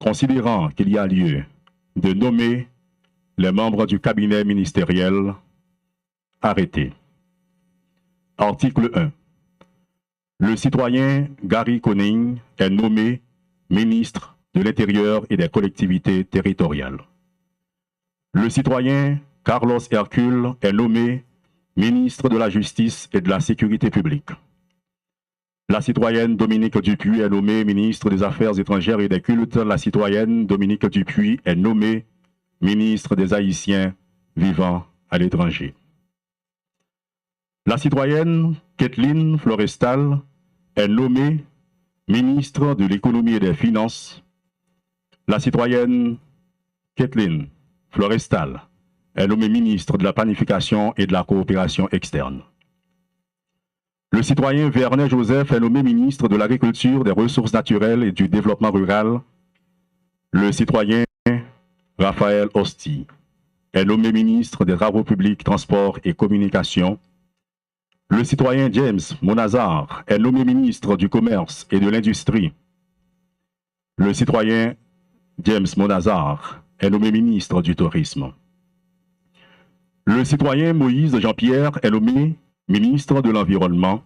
considérant qu'il y a lieu de nommer les membres du cabinet ministériel arrêtés. Article 1. Le citoyen Gary Conning est nommé ministre de l'Intérieur et des collectivités territoriales. Le citoyen Carlos Hercule est nommé ministre de la Justice et de la Sécurité publique. La citoyenne Dominique Dupuis est nommée ministre des Affaires étrangères et des Cultes. La citoyenne Dominique Dupuis est nommée ministre des Haïtiens vivant à l'étranger. La citoyenne Kathleen Florestal est nommée ministre de l'Économie et des Finances. La citoyenne Kathleen Florestal est nommée ministre de la Planification et de la Coopération externe. Le citoyen Vernet Joseph est nommé ministre de l'Agriculture, des Ressources naturelles et du Développement rural. Le citoyen Raphaël Hosty est nommé ministre des Travaux publics, Transports et Communications. Le citoyen James Monazar est nommé ministre du Commerce et de l'Industrie. Le citoyen James Monazar est nommé ministre du Tourisme. Le citoyen Moïse Jean-Pierre est nommé ministre de l'Environnement.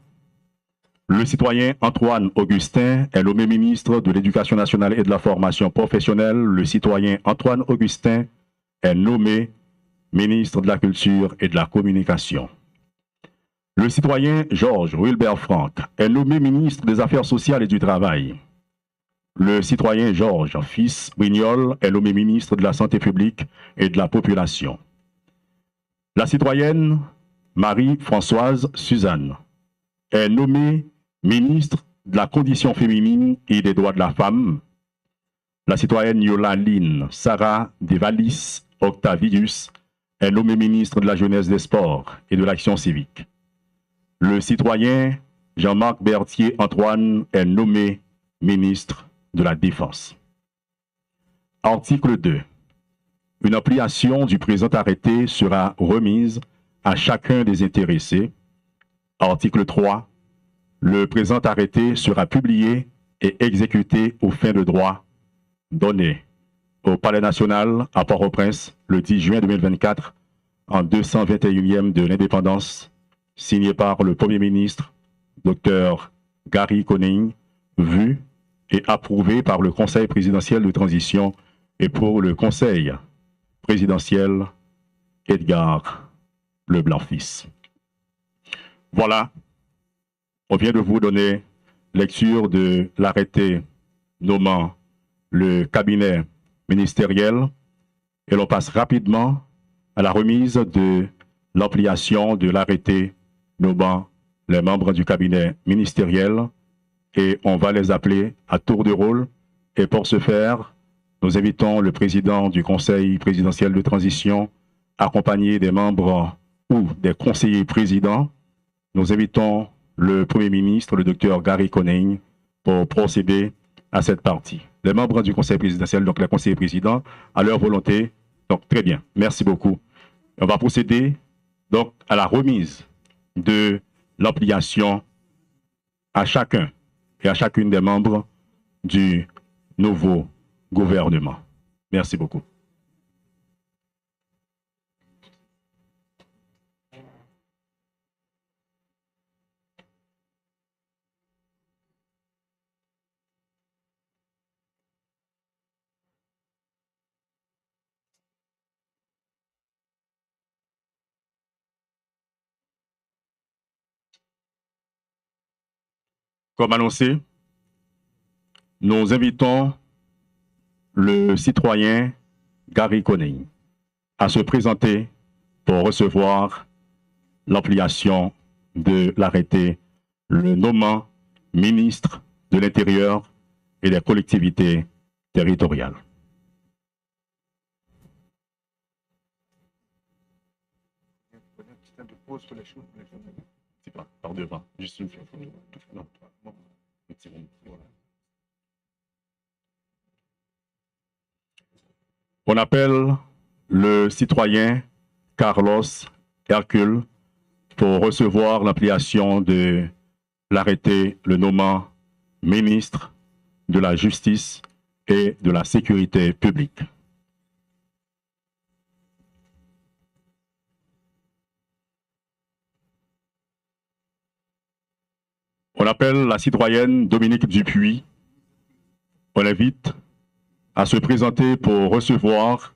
Le citoyen Antoine Augustin est nommé ministre de l'Éducation nationale et de la formation professionnelle. Le citoyen Antoine Augustin est nommé ministre de la Culture et de la Communication. Le citoyen Georges Wilbert Franck est nommé ministre des Affaires sociales et du Travail. Le citoyen Georges Fils Brignol est nommé ministre de la Santé publique et de la Population. La citoyenne Marie-Françoise Suzanne est nommée ministre de la Condition féminine et des droits de la femme. La citoyenne Yolanine Sarah Devalis Octavius est nommée ministre de la Jeunesse, des Sports et de l'Action civique. Le citoyen Jean-Marc Berthier Antoine est nommé ministre de la Défense. Article 2. Une ampliation du présent arrêté sera remise à chacun des intéressés. Article 3. Le présent arrêté sera publié et exécuté aux fins de droit donné au Palais national à Port-au-Prince le 10 juin 2024 en 221e de l'indépendance, signé par le Premier ministre, Dr Gary Conning, vu et approuvé par le Conseil présidentiel de transition et pour le Conseil présidentiel Edgar Leblanc-Fils. Voilà, on vient de vous donner lecture de l'arrêté nommant le cabinet ministériel et l'on passe rapidement à la remise de l'ampliation de l'arrêté nommant les membres du cabinet ministériel et on va les appeler à tour de rôle. Et pour ce faire, nous invitons le président du Conseil présidentiel de transition, accompagné des membres ou des conseillers présidents. Nous invitons le Premier ministre, le Dr Gary Conning, pour procéder à cette partie. Les membres du Conseil présidentiel, donc les conseillers présidents, à leur volonté. Donc très bien, merci beaucoup. On va procéder donc à la remise de l'ampliation à chacun et à chacune des membres du nouveau gouvernement. Merci beaucoup. Comme annoncé, nous invitons le citoyen Gary Conning à se présenter pour recevoir l'ampliation de l'arrêté le nommant ministre de l'Intérieur et des collectivités territoriales. C'est pas par devant, juste une fois. Non, voilà. On appelle le citoyen Carlos Hercule pour recevoir l'ampliation de l'arrêté le nommant ministre de la Justice et de la sécurité publique. On appelle la citoyenne Dominique Dupuis. On l'invite à se présenter pour recevoir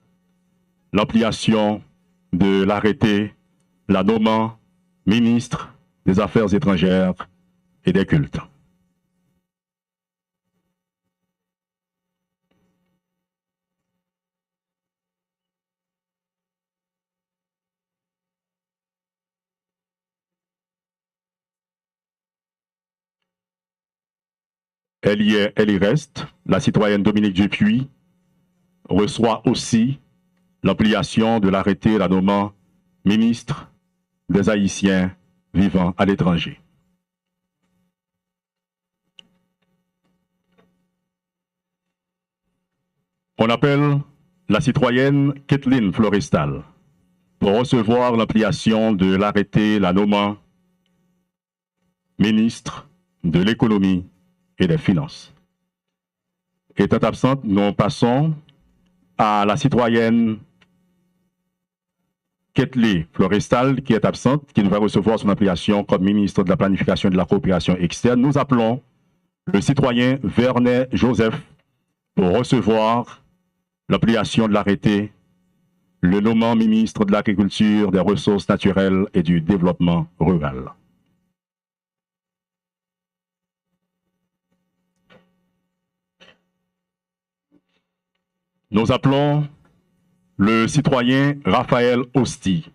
l'ampliation de l'arrêté la nommant ministre des Affaires étrangères et des cultes. Elle y reste. La citoyenne Dominique Dupuis reçoit aussi l'ampliation de l'arrêté la nommant ministre des Haïtiens vivant à l'étranger. On appelle la citoyenne Kathleen Florestal pour recevoir l'ampliation de l'arrêté la nommant ministre de l'économie et des finances. Étant absente, nous passons à la citoyenne Kathleen Florestal qui est absente, qui va recevoir son ampliation comme ministre de la Planification et de la Coopération externe. Nous appelons le citoyen Vernet Joseph pour recevoir l'ampliation de l'arrêté le nommant ministre de l'Agriculture, des Ressources naturelles et du Développement rural. Nous appelons le citoyen Raphaël Osti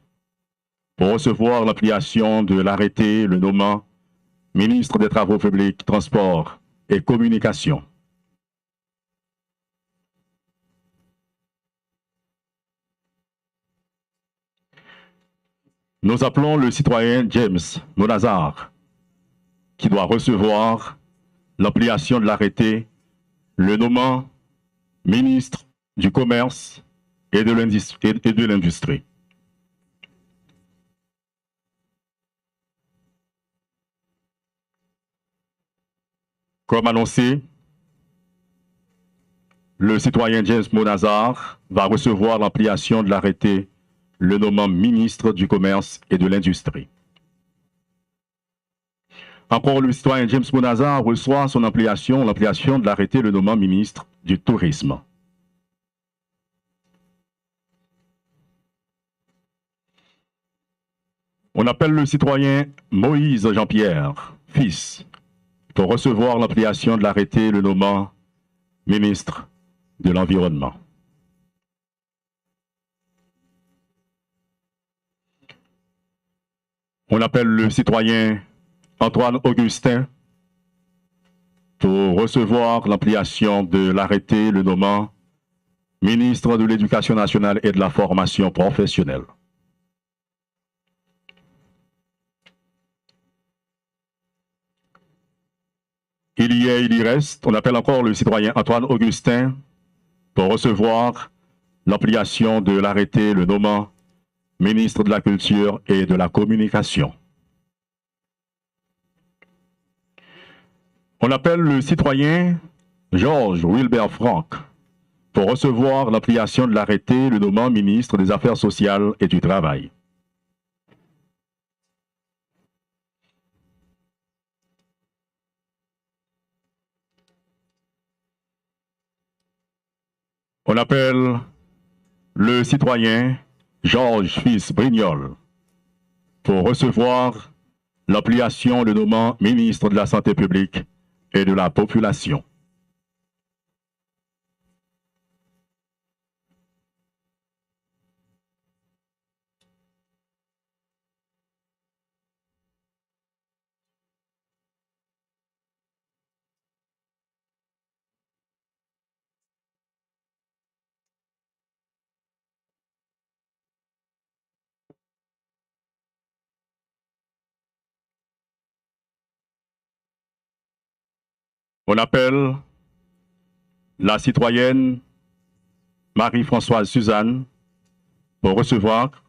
pour recevoir l'ampliation de l'arrêté le nommant ministre des Travaux publics, Transports et Communications. Nous appelons le citoyen James Monazar qui doit recevoir l'ampliation de l'arrêté le nommant ministre du Commerce et de l'Industrie. Comme annoncé, le citoyen James Monazar va recevoir l'ampliation de l'arrêté le nommant ministre du Commerce et de l'Industrie. Encore, le citoyen James Monazar reçoit son l'ampliation de l'arrêté le nommant ministre du Tourisme. On appelle le citoyen Moïse Jean-Pierre, fils, pour recevoir l'ampliation de l'arrêté le nommant ministre de l'Environnement. On appelle le citoyen Antoine Augustin pour recevoir l'ampliation de l'arrêté le nommant ministre de l'Éducation nationale et de la formation professionnelle. Il y reste, on appelle encore le citoyen Antoine Augustin pour recevoir l'ampliation de l'arrêté le nommant ministre de la Culture et de la Communication. On appelle le citoyen Georges Wilbert Franck pour recevoir l'ampliation de l'arrêté le nommant ministre des Affaires sociales et du Travail. On appelle le citoyen Georges Fils Brignol pour recevoir l'ampliation le nommant ministre de la Santé publique et de la Population. On appelle la citoyenne Marie-Françoise Suzanne pour recevoir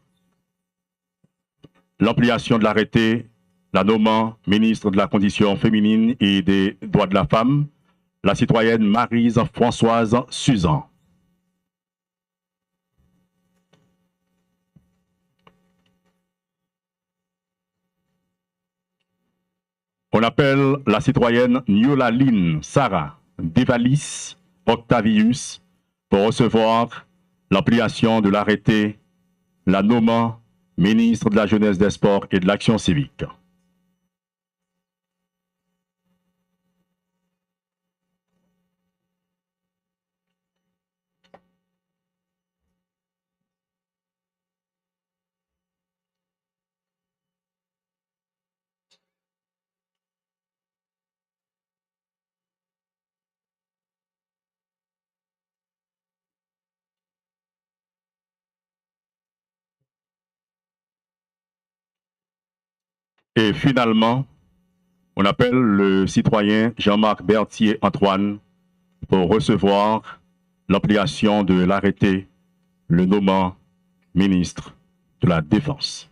l'ampliation de l'arrêté la nommant ministre de la Condition féminine et des droits de la femme la citoyenne Maryse Françoise Suzan. On appelle la citoyenne Niolaline Sarah Devalis Octavius pour recevoir l'ampliation de l'arrêté la nommant ministre de la Jeunesse, des Sports et de l'Action civique. Et finalement, on appelle le citoyen Jean-Marc Berthier-Antoine pour recevoir l'ampliation de l'arrêté le nommant ministre de la Défense.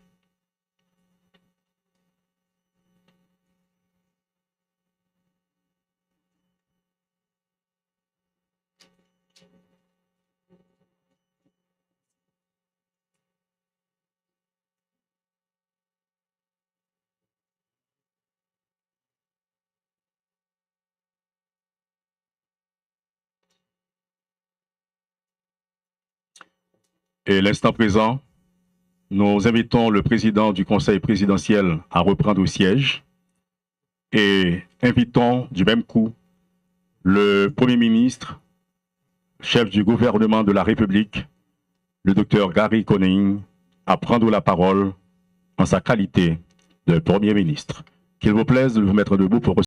Et l'instant présent, nous invitons le président du Conseil présidentiel à reprendre au siège et invitons du même coup le Premier ministre, chef du gouvernement de la République, le docteur Gary Conille, à prendre la parole en sa qualité de Premier ministre. Qu'il vous plaise de vous mettre debout pour